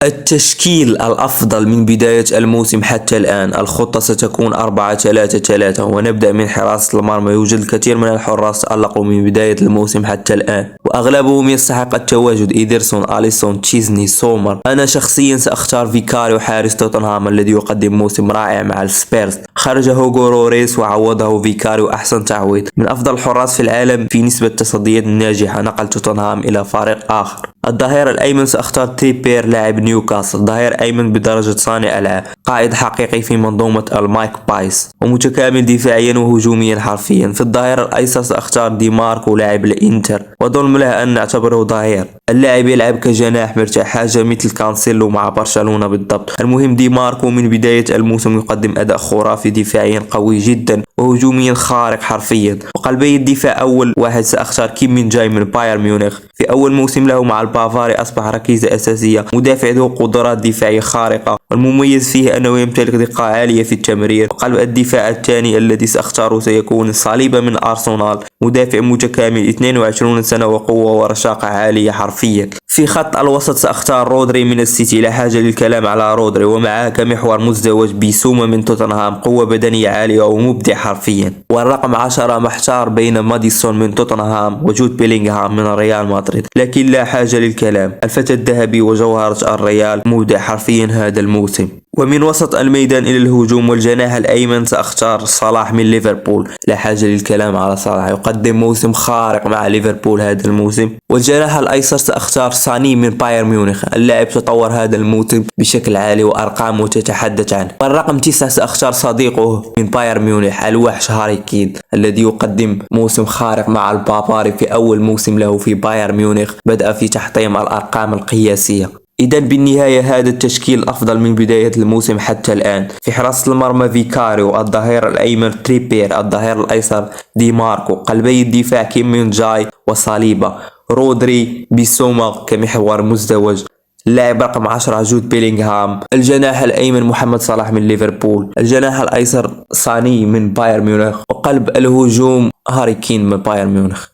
التشكيل الأفضل من بداية الموسم حتى الآن. الخطة ستكون 4-3-3 ونبدأ من حراسة المرمى. يوجد الكثير من الحراس تألقوا من بداية الموسم حتى الآن وأغلبهم يستحق التواجد: إيدرسون، أليسون، تشيزني، سومر. أنا شخصيا سأختار فيكاريو حارس توتنهام الذي يقدم موسم رائع مع السبيرز. خرج هوغو روريس وعوضه فيكاريو أحسن تعويض. من أفضل الحراس في العالم في نسبة تصديات ناجحة، نقل توتنهام إلى فريق آخر. الظهير الأيمن سأختار تريبير لاعب نيوكاسل، ظهير أيمن بدرجة صانع ألعاب، قائد حقيقي في منظومة المايك بايس ومتكامل دفاعيا وهجوميا حرفيا. في الظهير الأيسر سأختار دي ماركو لاعب الإنتر، وظلم له أن نعتبره ظهير. اللاعب يلعب كجناح مرتاح، حاجة مثل كانسيلو مع برشلونة بالضبط. المهم دي ماركو من بداية الموسم يقدم أداء خرافي، دفاعيا قوي جدا وهجوميا خارق حرفيا. وقلبي الدفاع أول واحد سأختار كيم من جاي من بايرن ميونخ. في أول موسم له مع البافاري أصبح ركيزة أساسية، مدافع ذو قدرات دفاعية خارقة، والمميز فيه أنه يمتلك دقة عالية في التمرير. وقلب الدفاع الثاني الذي سأختاره سيكون صليبة من أرسنال، مدافع متكامل 22 سنة وقوة ورشاقة عالية حرفيا. في خط الوسط سأختار رودري من السيتي، لا حاجة للكلام على رودري، ومعه كمحور مزدوج بيسوما من توتنهام، قوة بدنية عالية ومبدع حرفيا. والرقم 10 محتار بين ماديسون من توتنهام وجود بيلينغهام من ريال مدريد، لكن لا حاجة للكلام، الفتى الذهبي وجوهرة الريال، مبدع حرفيا هذا الموسم. ومن وسط الميدان إلى الهجوم والجناح الأيمن سأختار صلاح من ليفربول، لا حاجة للكلام على صلاح، يقدم موسم خارق مع ليفربول هذا الموسم. والجناح الأيسر سأختار ساني من بايرن ميونخ، اللاعب تطور هذا الموسم بشكل عالي وأرقامه تتحدث عنه. والرقم 9 سأختار صديقه من بايرن ميونخ الوحش هاري كين، الذي يقدم موسم خارق مع البافاري في أول موسم له في بايرن ميونخ، بدأ في تحطيم الأرقام القياسية. إذا بالنهاية هذا التشكيل أفضل من بداية الموسم حتى الآن. في حراسة المرمى فيكاريو، الظهير الأيمن تريبير، الظهير الأيسر دي ماركو، قلبي الدفاع كيم من جاي وصليبة، رودري، بيسوما كمحور مزدوج، اللاعب رقم 10 جود بيلينغهام، الجناح الأيمن محمد صلاح من ليفربول، الجناح الأيسر ساني من بايرن ميونخ، وقلب الهجوم هاري كين من بايرن ميونخ.